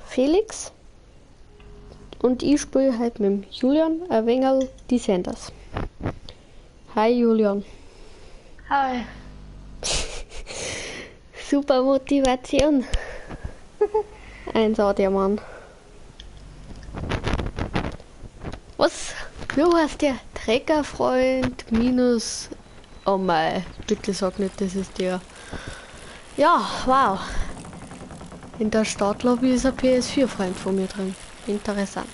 Felix. Und ich spiele halt mit dem Julian ein wenig die Senders. Hi Julian. Hi. Super Motivation. Ein der Mann. Was? Wie heißt der? Trägerfreund minus... Oh mein, bitte sag nicht, das ist der. Ja, wow. In der Startlobby ist ein PS4-Freund von mir drin. Interessant.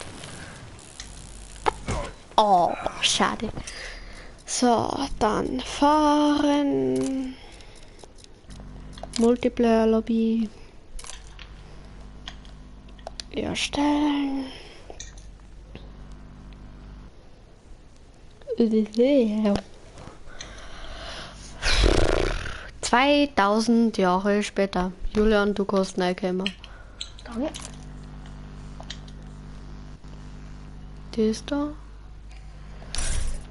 Oh, schade. So, dann fahren. Multiplayer-Lobby. Erstellen. 2000 Jahre später. Julian, du kannst reinkommen. Danke. Die ist da.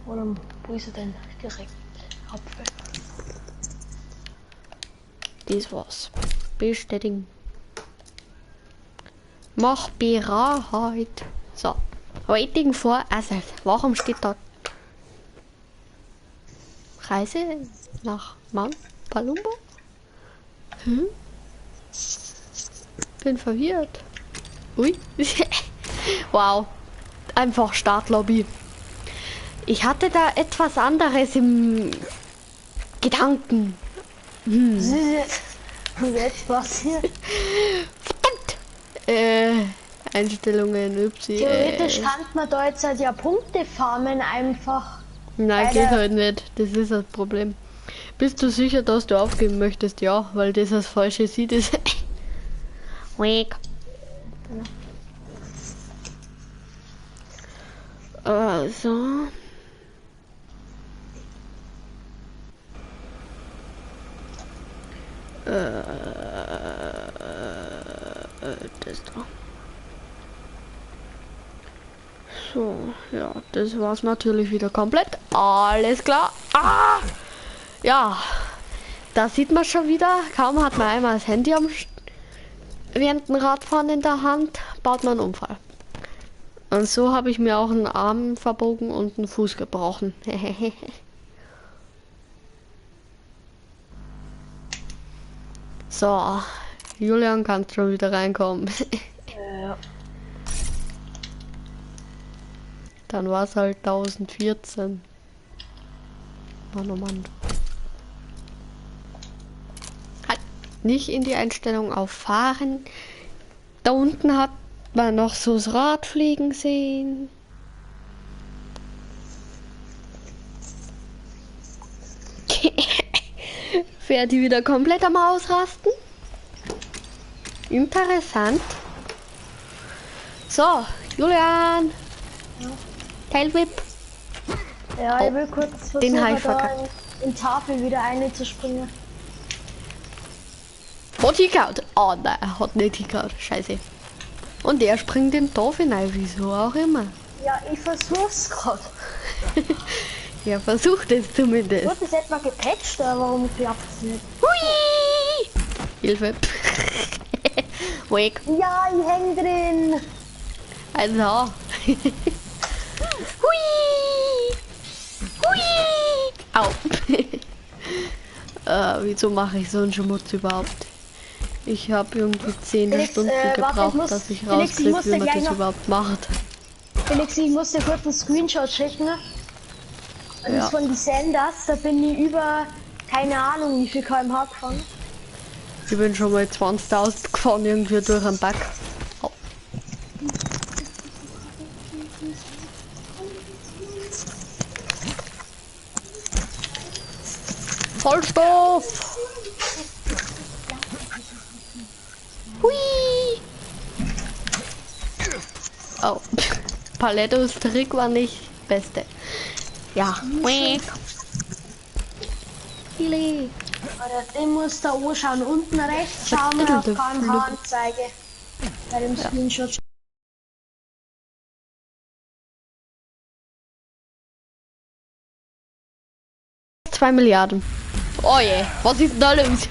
Oder wo ist er denn? Direkt. Apfel. Das war's. Bestätigen. Mach bereit. So. Waiting for Asset. Warum steht da? Reise nach Mount Palumbo? Bin verwirrt. Ui. Wow. Einfach Startlobby. Ich hatte da etwas anderes im Gedanken. Was ist jetzt passiert? Verdammt! Einstellungen, Upsi. Theoretisch kann man da jetzt halt ja Punkte farmen einfach. Nein, geht halt nicht. Das ist das Problem. Bist du sicher, dass du aufgeben möchtest? Ja, weil das das falsche sieht ist. Weg. Also. Das da. So, ja, das war's natürlich wieder komplett. Alles klar. Ah! Ja, da sieht man schon wieder. Kaum hat man einmal das Handy während dem Radfahren in der Hand, baut man einen Unfall. Und so habe ich mir auch einen Arm verbogen und einen Fuß gebrochen. So, Julian kann schon wieder reinkommen. Ja. Dann war es halt 1014. Mann, oh Mann. Halt nicht in die Einstellung auf Fahren. Da unten hat man noch so das Rad fliegen sehen. Fährt die wieder komplett am Ausrasten? Interessant. So, Julian. Ja. Tailwhip. Ja, Oh, ich will kurz den hab versuchen, ich verkackt. in Tafel wieder einzuspringen. Hat hingehauen. Oh nein, er hat nicht hingehauen. Scheiße. Und er springt in den Topf hinein, wieso auch immer. Ja, ich versuch's gerade. Er versucht es zumindest. Wird das etwa gepatcht oder warum klappt's nicht? Hui! Hilfe. Weg. Ja, ich häng drin. Also. Hui! Hui! Au. Wieso mache ich so einen Schmutz überhaupt? Ich habe irgendwie 10 Felix, Stunden gebraucht, dass ich Felix, ich rauskriege, muss wie dir man gleich das noch- überhaupt macht. Felix, ich muss dir kurz einen Screenshot schicken. Das Ja. ist von die Senders, da bin ich über, keine Ahnung, wie viel km/h gefahren. Ich bin schon mal 20.000 gefahren, irgendwie durch einen Bug. Au. Vollstoff! Hui! Oh, Palettos Trick war nicht beste. Ja. Hilly. Den muss da anschauen. Unten rechts schauen wir auf km/h-Anzeige. Bei dem Screenshot. 2 Milliarden. Oh je, was ist denn da los?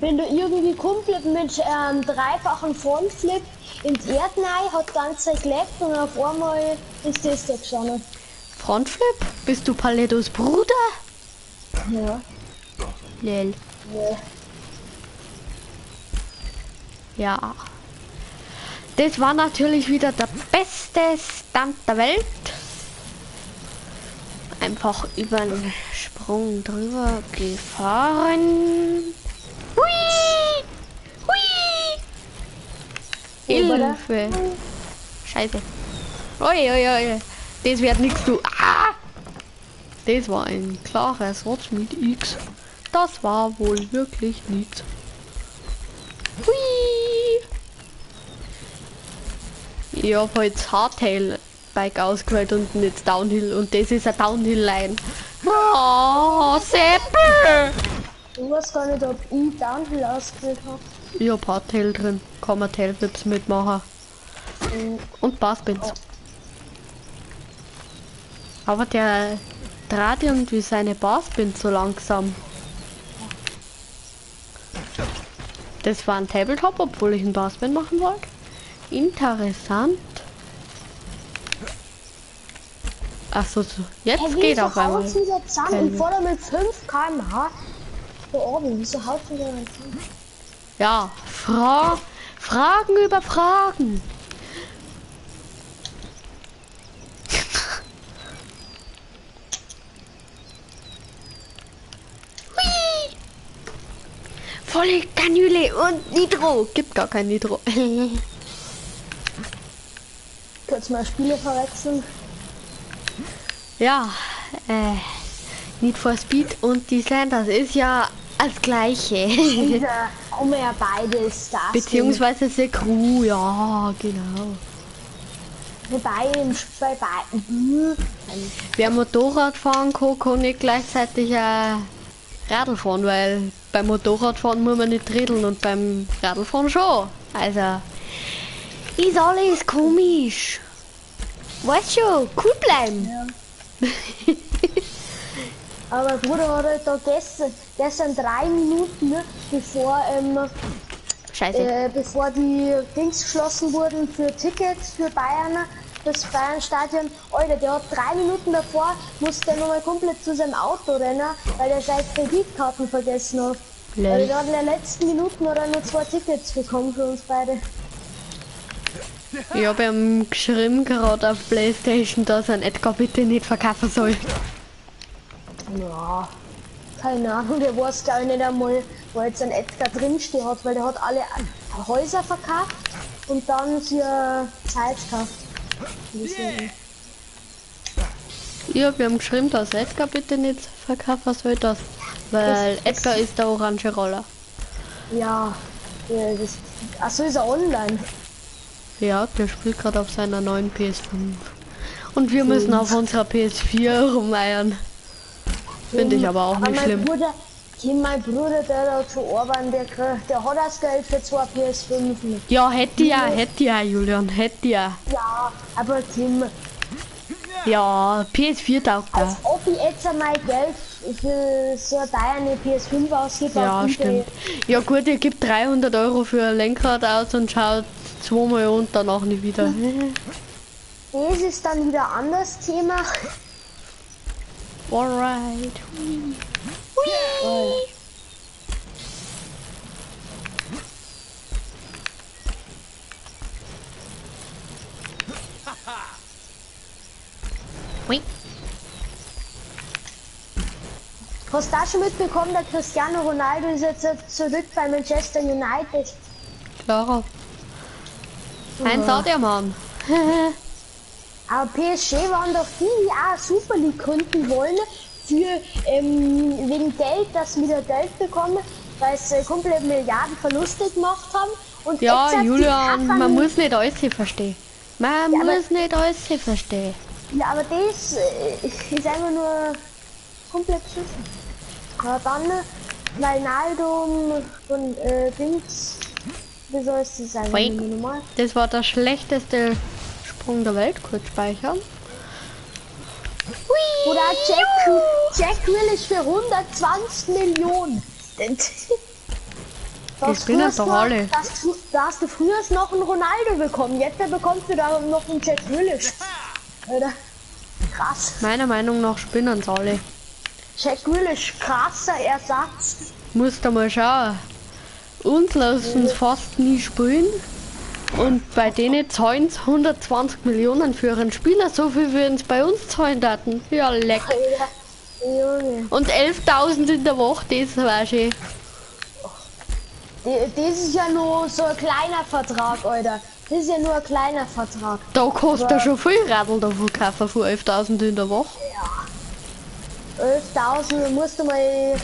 wenn du irgendwie komplett mit dreifachen Frontflip ins Erd rein, hat ganz geleckt und auf einmal ist das da gestanden. Frontflip? Bist du Palettos Bruder? Ja. Lel. Ja. Ja. Das war natürlich wieder der beste Stunt der Welt. Einfach über den Sprung drüber gefahren. Hui! Hui! Hilfe! Scheiße. Oi, oi, oi. Das wird nichts, du. Ah! Das war ein klares Rutsch mit X. Das war wohl wirklich nichts. Hui! Ich habe heute Hardtail-Bike ausgewählt und nicht Downhill. Und das ist ein Downhill-Line. Oh, Seppel! Ich weiß gar nicht, ob ich Downhill ausgewählt habe. Ich hab Hardtail drin. Kann man Tailwhips mitmachen. Und Barspins. Aber der dreht irgendwie seine Barspins so langsam. Das war ein Tabletop, obwohl ich einen Barspin machen wollte. Interessant. Achso, so. Jetzt Hey, geht auf einmal. Ich fahre mit 5 km/h. Da oben, wieso haut denn der zusammen? Ja, Fragen über Fragen. Hui! Volle Kanüle und Nitro. Gibt gar kein Nitro. Kurz mal Spiele verwechseln. Ja, Need for Speed und die Sanders ist ja das gleiche. Haben wir ja beides da. Beziehungsweise The Crew, ja, genau. Wobei bei beiden. Wer Motorrad fahren kann nicht gleichzeitig Radl fahren, weil beim Motorradfahren muss man nicht treten und beim Radlfahren schon. Also, ist alles komisch. Weißt schon, cool bleiben. Ja. Aber Bruder hat halt da gestern 3 Minuten, ne, bevor die Dings geschlossen wurden für Tickets für Bayern, das Bayern-Stadion, Alter, der hat 3 Minuten davor, musste er nochmal komplett zu seinem Auto rennen, weil er seine Kreditkarten vergessen hat. Weil er hat in den letzten Minuten oder nur 2 Tickets bekommen für uns beide. Ich habe ihm geschrieben gerade auf PlayStation, dass er Edgar bitte nicht verkaufen soll. Ja, keine Ahnung, der weiß gar nicht einmal, wo jetzt ein Edgar drinstehen hat, weil der hat alle Häuser verkauft und dann für Zeit gekauft. Ich habe ihm geschrieben, dass Edgar bitte nicht verkaufen soll, weil Edgar ist der orange Roller. Ja, achso, ist er online. Ja, der spielt gerade auf seiner neuen PS5. Und wir müssen auf unserer PS4 rumeiern. Finde ich aber auch nicht schlimm. Mein Bruder, der da zu arbeiten, der hat das Geld für 2 PS5. Ja, hätte ja, Julian, hätte ja. Ja, aber Tim. Ja, PS4 taugt da. Als ob ich jetzt mein Geld für so eine PS5 ausgebe. Ja, stimmt. Ja gut, ihr gebt 300 € für ein Lenkrad aus und schaut 2 Mal und danach nicht wieder. Das ist dann wieder ein anderes Thema. Alright. Hui. Hui. Hast du auch schon mitbekommen, der Cristiano Ronaldo ist jetzt zurück bei Manchester United? Klar. Ein Saudier-Mann. Aber PSG waren doch die, die auch Super League gründen wollen, für wegen Geld, dass sie wieder Geld bekommen, weil sie komplett Milliarden Verluste gemacht haben. Und ja, Julian, man muss nicht alles verstehen. Man muss nicht alles verstehen. Ja, aber das ist einfach nur komplett beschissen. Ja, dann Ronaldo und Dings, wie soll es das sein? Das war der schlechteste Sprung der Welt, kurz speichern. Oder Jack Grealish für 120 Millionen. Die spinnen doch alle. Da hast du früher noch einen Ronaldo bekommen, jetzt bekommst du da noch einen Jack Grealish. Alter, krass. Meiner Meinung nach spinnen sie alle. Jack Grealish, krasser Ersatz. Musst du mal schauen. Uns lassen es fast nie spielen. Und bei denen zahlen sie 120 Millionen für einen Spieler. So viel würden es bei uns zahlen daten. Ja, leck. Junge. Und 11.000 in der Woche, das war schön. Das ist ja nur so ein kleiner Vertrag, Alter. Das ist ja nur ein kleiner Vertrag. Da kostet ja schon viel Radl davon kaufen für 11.000 in der Woche. Ja. 11.000 musst du mal.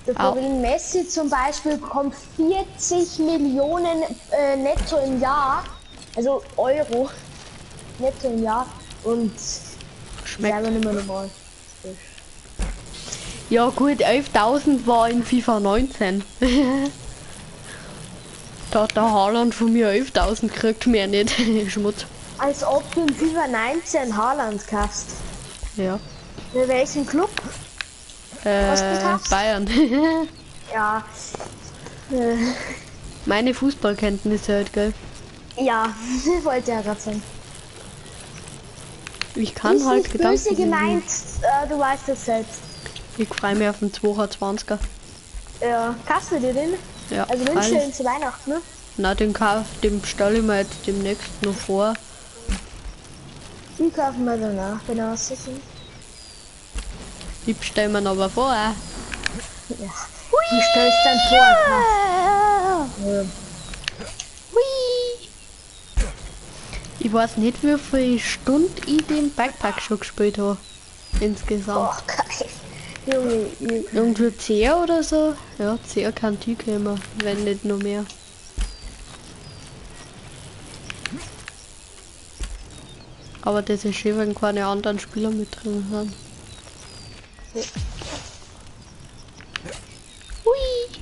Der Florin Messi zum Beispiel bekommt 40 Millionen netto im Jahr. Also Euro netto im Jahr. Und schmeckt aber nicht mehr normal. Ja gut, 11.000 war in FIFA 19. Da hat der Haaland von mir 11.000 gekriegt, mehr nicht. Schmutz. Als ob du in FIFA 19 Haaland kaufst. Ja. Für welchen Club? Bayern. Ja. Meine Fußballkenntnisse halt, gell? Ja, wollte ja gerade sagen. Ich kann Ist halt nicht Gedanken. böse gemeint, du weißt es selbst. Ich freue mich auf den 22er. Ja, kaufst du dir den? Ja. Also wünschst du den zu Weihnachten, ne? Na, den stelle ich mir jetzt demnächst noch vor. Die kaufen wir danach, wenn er aussehen. Ich bestelle mir aber vor. Ja. Du stellst dann vor. Ja. Hui. Ich weiß nicht, wie viele Stunden ich den Backpack schon gespielt habe. Insgesamt. Oh, geil. Junge, Irgendwie 10 oder so. Ja, 10 kann die kommen, wenn nicht noch mehr. Aber das ist schön, wenn keine anderen Spieler mit drin sind. Hui!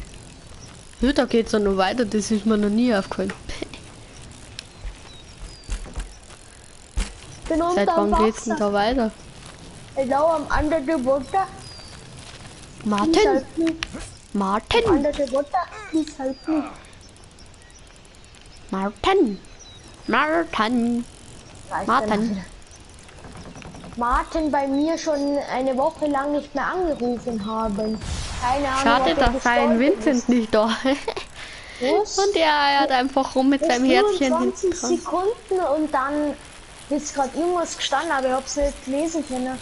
Ja, da geht's ja noch weiter, das ist mir noch nie aufgefallen. bin unter Seit wann dem geht's denn Wasser. da weiter? Ich glaube am anderen der Butter. Martin! Martin! Under der Butter. Please help me. Martin! Martin! Martin! Martin bei mir schon eine Woche lang nicht mehr angerufen haben. Keine Ahnung. Schade, ob er dass sein gestorben Vincent ist. nicht da Was? Und er hat einfach rum mit seinem Herzchen 20 hinten dran. Sekunden und dann ist gerade irgendwas gestanden, aber ich hab's nicht lesen können.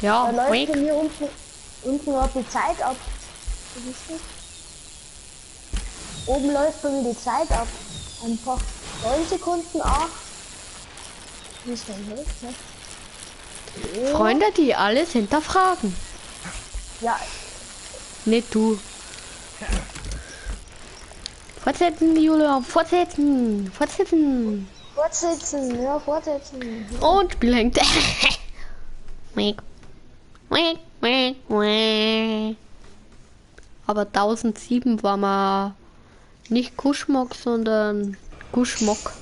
Ja, Da läuft wink. bei mir unten noch die Zeit ab. Was ist das? Oben läuft bei mir die Zeit ab. Einfach 9 Sekunden 8. Wie ist denn das? Ne? Freunde, die alles hinterfragen. Ja, Nicht du. Fortsetzen, Julia, fortsetzen, fortsetzen. fortsetzen, ja, fortsetzen. Und Spiel hängt. Wink. Wink, wink, wink. Aber 1007 war mal nicht Kuschmock, sondern Guschmock.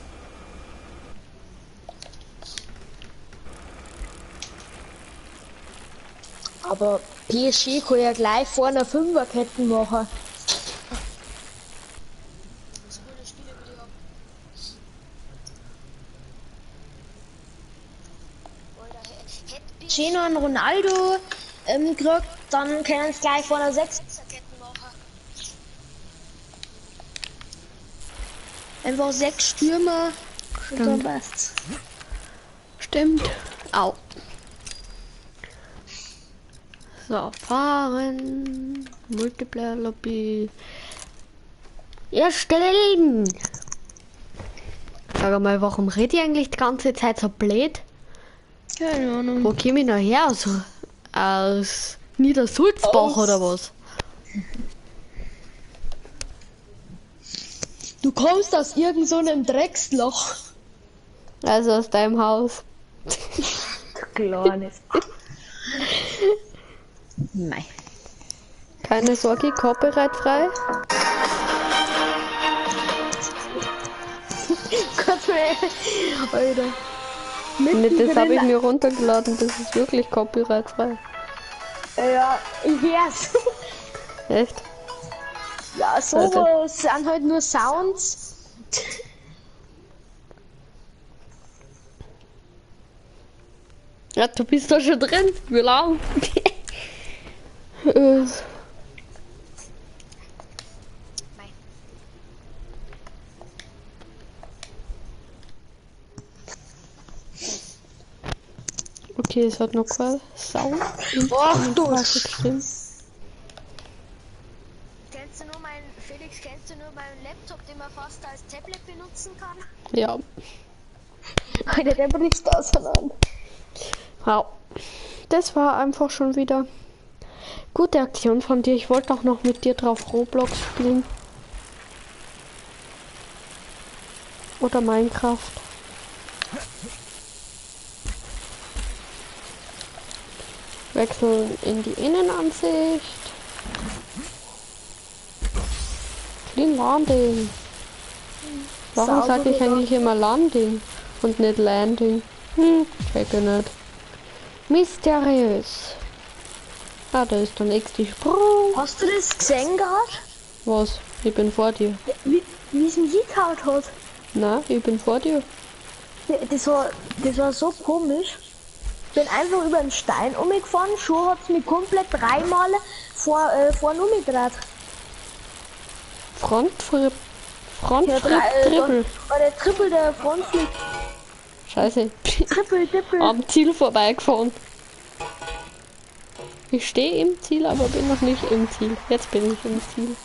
Aber PSG kann ja gleich vorne Fünferketten machen. Gino und Ronaldo kriegt, dann können es gleich vorne Sechserketten machen. Einfach 6 Stürmer und dann Stimmt. passt's. Stimmt. Au. So, fahren. Multiplayer Lobby. Erstellen. Sag mal, warum rede ich eigentlich die ganze Zeit so blöd? Keine Ahnung. Wo komme ich noch her? Aus Niedersulzbach oder was? Du kommst aus irgend so einem Drecksloch. Also aus deinem Haus. Kleines. Nein. Keine Sorge, copyright-frei. Gott, Alter. Nee, das habe ich mir runtergeladen, das ist wirklich copyright-frei. Ja, ich wär's. Echt? Ja, so sind halt nur Sounds. Ja, du bist doch schon drin. Wir laufen. Okay, es hat noch kein Sound. Ach du gestimmt. Kennst du nur Felix, kennst du nur meinen Laptop, den man fast als Tablet benutzen kann? Ja. Alter, der bricht auseinander. Ja. Das war einfach schon wieder gute Aktion von dir. Ich wollte auch noch mit dir drauf Roblox spielen. Oder Minecraft. Wechseln in die Innenansicht. Clean Landing. Warum sage ich eigentlich immer Landing und nicht Landing? Checke nicht. Mysteriös. Ah, da ist der nächste Sprung. Hast du das gesehen gerade? Was? Ich bin vor dir. Wie es mich hingehauen hat? Na, ich bin vor dir. Das war so komisch. Ich bin einfach über den Stein umgefahren, schon hat es mich komplett dreimal vorne umgedreht. Frontflip, Ja, Triple. Der Triple, der Frontflip. Scheiße. Triple. Am Ziel vorbeigefahren. Ich stehe im Ziel, aber bin noch nicht im Ziel. Jetzt bin ich im Ziel.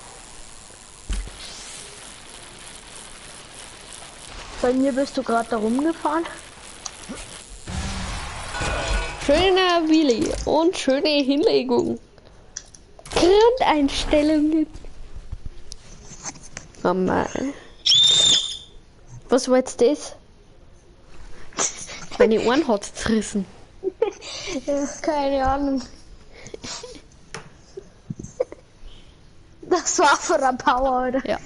Bei mir bist du gerade da rumgefahren. Schöner Willi und schöne Hinlegung. Grundeinstellungen. Oh Mann. Was war jetzt das? Meine Ohren hat's zerrissen. Ja, keine Ahnung. Das war für ein Power, oder? Ja.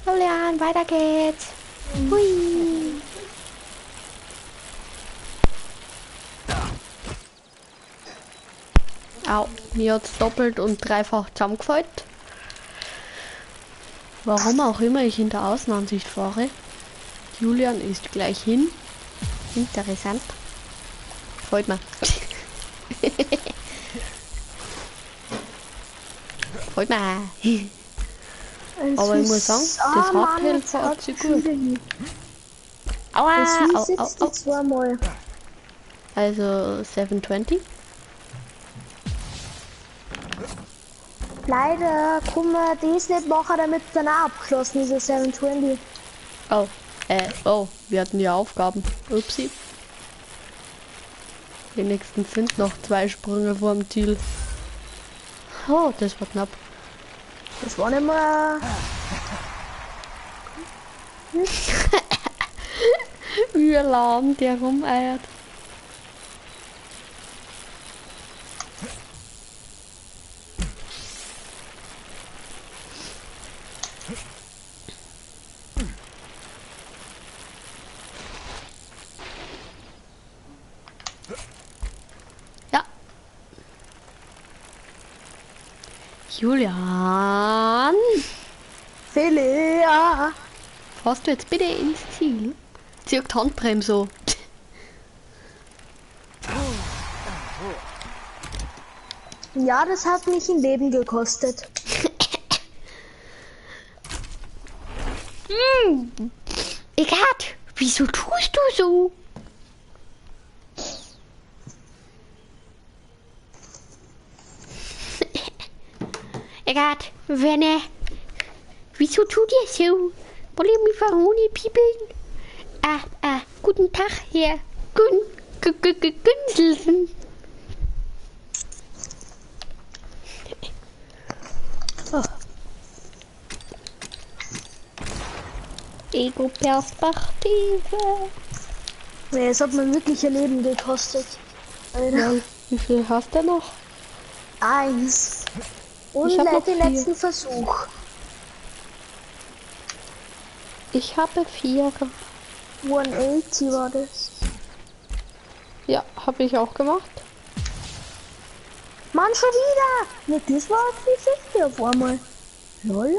Julian, weiter geht's. Hui. Au, mir hat's doppelt und dreifach zusammengefallen. Warum auch immer ich in der Außenansicht fahre. Julian ist gleich hin. Interessant. Freut mir. Freut mir. Aber ich muss sagen, das Hardtail fährt sich gut. Aua, Das sitzt zweimal. Also 720. Leider kann man das nicht machen, damit es dann auch abgeschlossen ist, das 720. Oh, wir hatten ja Aufgaben. Upsi. Wenigstens sind noch 2 Sprünge vor dem Ziel. Oh, das war knapp. Das war nicht mal... Wie ein Lahm, der rumeiert. Ja. Julian. Philia. Fährst du jetzt bitte ins Ziel? Zieh die Handbremse so. Ja, das hat mich ein Leben gekostet. Egat, wieso tust du so? Egat, Wenne, wieso tut ihr so? Wollt ihr mich verhuni piepeln? Guten Tag, Herr Günselsen. Oh. Ego-Perspektive. Nee, es hat mir wirklich ein Leben gekostet. Alter. Ja, wie viel hast du noch? 1. Und Ich hab noch den 4. letzten Versuch. Ich habe 4. 180 war das. Ja, habe ich auch gemacht. Mann, schon wieder! Ne, das war 360 auf einmal. Lol.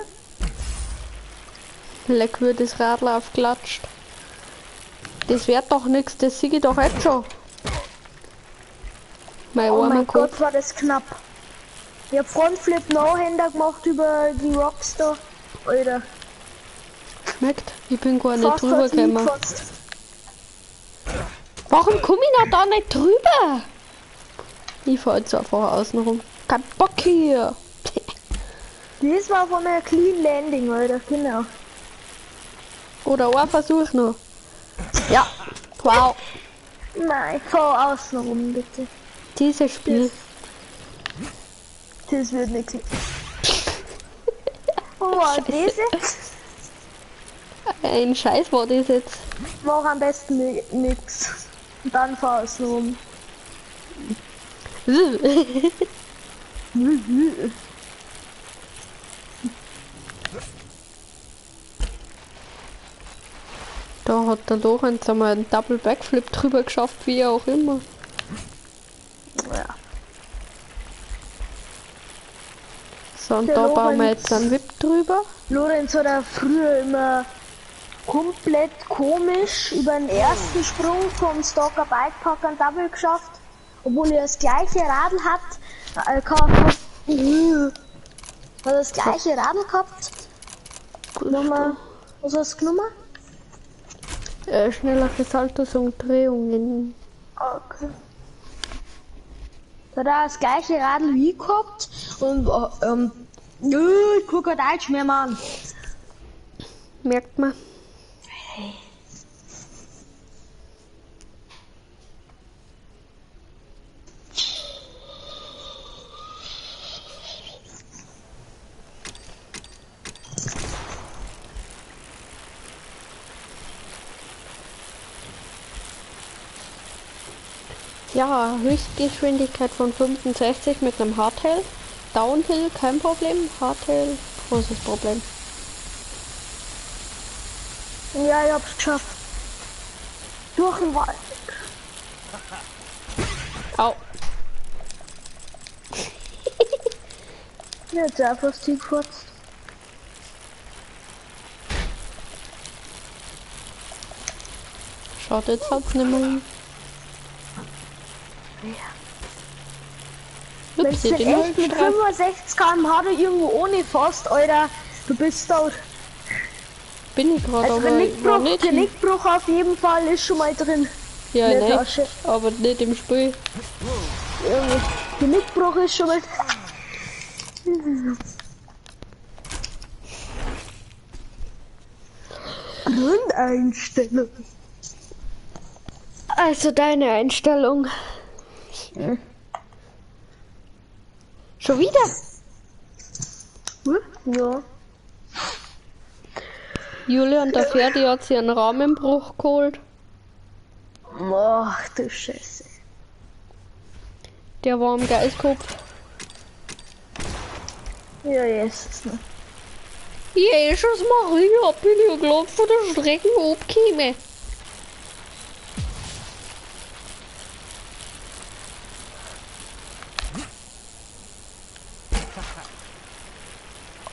Leck wird das Radl aufklatscht. Das wird doch nichts, das sehe ich doch jetzt schon. Mein Oh armer mein Kopf. Gott, war das knapp. Ich hab Frontflip No-Händer gemacht über die Rockstar. Alter. Schmeckt, ich bin gar nicht Fast drüber hat's nie gekommen. gefasst. Warum komme ich noch da nicht drüber? Ich fahr jetzt einfach außen rum. Kein Bock hier. Das war von einer Clean Landing, Alter. Genau. Oder ein Versuch noch. Ja, wow. Nein, fahr außen rum, bitte. Dieses Spiel. Das wird nichts. Wo war das jetzt? Ein Scheiß war das jetzt. Mach am besten nix. Und dann fahr außen rum. Da hat der Lorenz einmal einen Double Backflip drüber geschafft, wie auch immer. Ja. So, und Der da bauen wir Lorenz- jetzt einen Whip drüber. Lorenz hat ja früher immer komplett komisch über den ersten Sprung vom Stalker Bikepark einen Double geschafft. Obwohl er das gleiche Radl hat. Hat das gleiche Radl gehabt. Nochmal. Was hast du genommen? Schnellere Saltos und Drehungen. Okay. Da hat er das gleiche Radl wie gehabt und ich guck kein Deutsch mehr, Mann. Merkt man. Ja, Höchstgeschwindigkeit von 65 mit einem Hardtail. Downhill kein Problem, Hardtail großes Problem. Ja, ich hab's geschafft. Durch den Wald. Au. Jetzt einfach die gefurzt. Schaut, jetzt hat's nicht mehr hin. Wenn Ups, du die den echt mit Nullstrafe. 65 km/h da irgendwo ohne fährst, Alter, du bist tot. Bin ich gerade, Also aber war nicht. Genickbruch auf jeden Fall ist schon mal drin. Ja, in der nein, Tasche. aber nicht im Spiel. Irgendwie. Genickbruch ist schon mal. Grundeinstellung. Also deine Einstellung. Schon wieder? Ja. Julian, der Ferdi hat sich einen Rahmenbruch geholt. Ach du Scheiße. Der war am Geistkopf. Ja, Jesus. Ne. Jesus Maria, bin ich glatt von der Strecke abgekommen.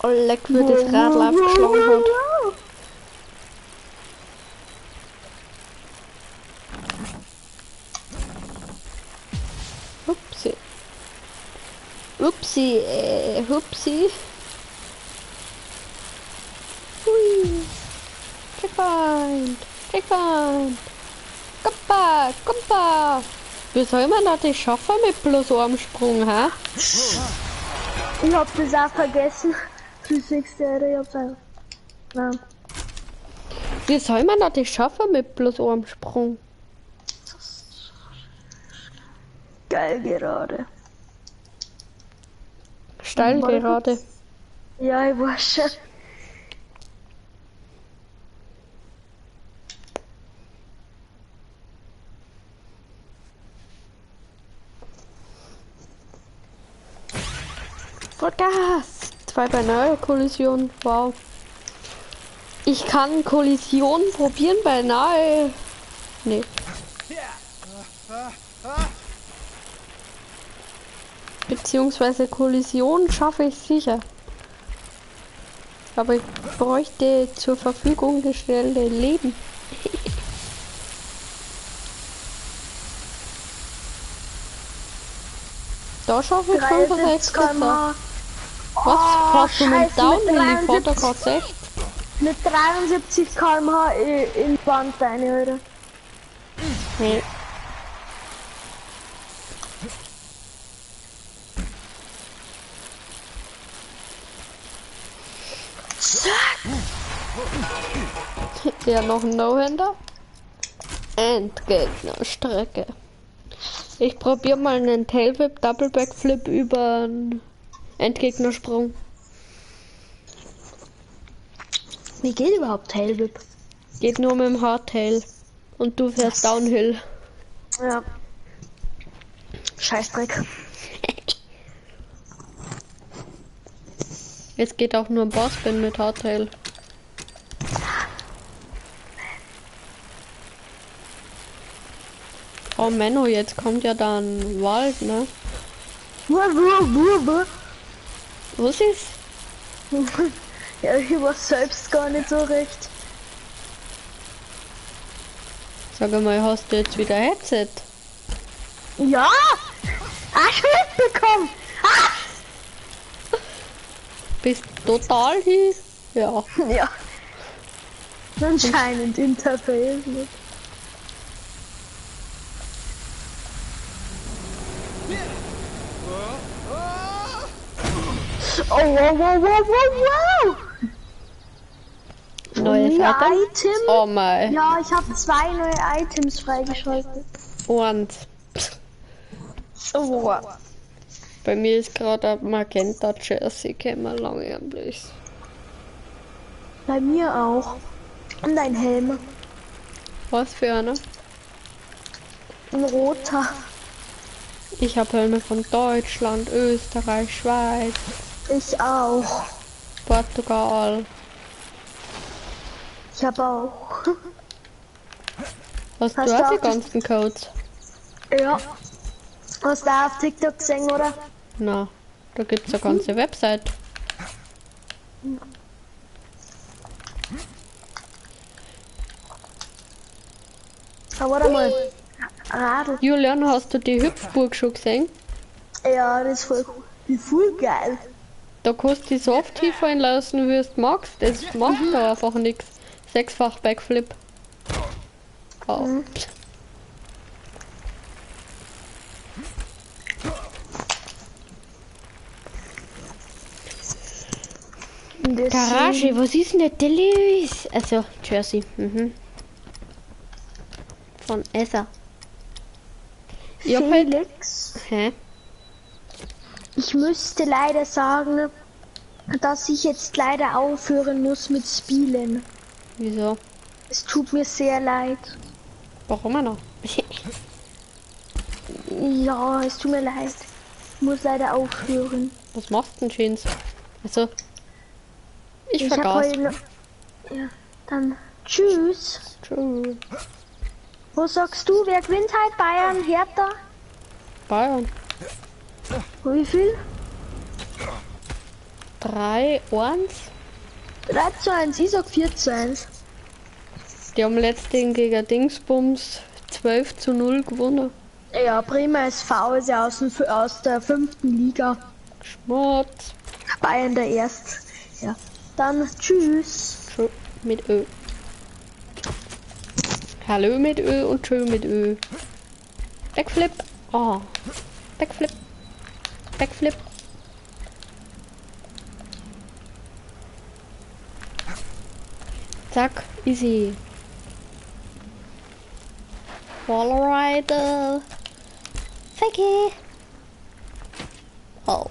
Oh, leck, wie das Radl abgeschlagen hat. Upsi. Upsi, hupsi. Hui. Checkpoint. Checkpoint. Kompa, kompa. Wie soll man das schaffen mit bloß einem Sprung, hä? Ich hab das auch vergessen. 360, ich hab's auch. Ja. Wie soll man das schaffen mit bloß einem Sprung? Geil gerade. Steil Warte gerade. kurz. Ja, ich weiß schon. Vollgas! 2 bei 0 Kollision. Wow. Ich kann Kollision probieren beinahe. Nee. Beziehungsweise Kollision schaffe ich sicher. Aber ich bräuchte zur Verfügung gestellte Leben. Da schaffe ich 65 km/h. Was? Fährst du mit Downhill? Ich fahr da gerade 60. Mit 73 km/h in die Wand rein, oder? Nee. Ja, noch ein No-Hander. Endgegnerstrecke. Ich probiere mal einen Tailwhip, Double Backflip über einen Endgegnersprung. Wie geht überhaupt Tailwhip? Geht nur mit dem Hardtail. Und du fährst Downhill. Ja. Scheißdreck. Es geht auch nur im Barspin mit Hardtail. Oh Menno, jetzt kommt ja da ein Wald, ne? Was ist? Ja, ich weiß selbst gar nicht so recht. Sag mal, hast du jetzt wieder Headset? Ja! Hast du mitbekommen? Bist total hier? Ja. Ja. Anscheinend Interface. Oh, wow, wow, wow, wow, wow! Neues Item? Oh mein. Ja, ich habe 2 neue Items freigeschaltet. Und Oh. bei mir ist gerade ein Magenta Jersey gekommen, langärmlich. Bei mir auch. Und ein Helm. Was für einer? Ein roter. Ich habe Helme von Deutschland, Österreich, Schweiz, Ich auch. Portugal. Ich habe auch. Hast Hast du du auch die auch ganzen Codes? Ja. Hast du auch auf TikTok gesehen, oder? Na, da gibt's eine ganze Website. Aber warte mal. Radl. Julian, hast du die Hüpfburg schon gesehen? Ja, das ist voll geil. Da kannst du die so oft hinfallen lassen, wie du magst. Das macht da einfach nichts. 6-fach Backflip. Oh. Garage, was ist denn der los? Also, Jersey. Von Esser. Felix, Hä? ich müsste leider sagen, dass ich jetzt leider aufhören muss mit Spielen. Wieso? Es tut mir sehr leid. Warum noch? Ja, es tut mir leid. Ich muss leider aufhören. Was machst du denn, Jeans? Also, ich hab vergaß. heute noch... Ja, dann tschüss. Tschüss. Was sagst du, wer gewinnt halt? Bayern, Hertha? Bayern. Wie viel? 3-1. 3:1, ich sag 4:1. Die haben letztens gegen Dingsbums 12:0 gewonnen. Ja, Bremer SV ist ja aus der 5. Liga. Schmutz. Bayern der Erst. Ja. Dann tschüss. Tschö mit Ö. Hallo mit Ö und tschö mit Ö. Backflip. Oh. Backflip. Backflip. Zack. Easy. Wallrider. Fake. Oh.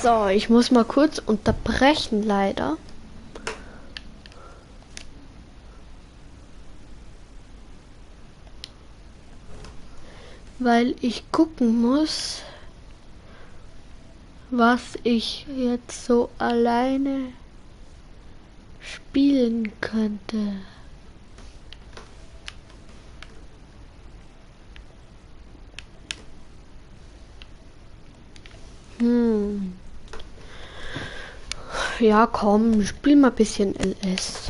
So, ich muss mal kurz unterbrechen, leider. weil ich gucken muss, was ich jetzt so alleine spielen könnte. Ja, komm, spiel mal ein bisschen LS.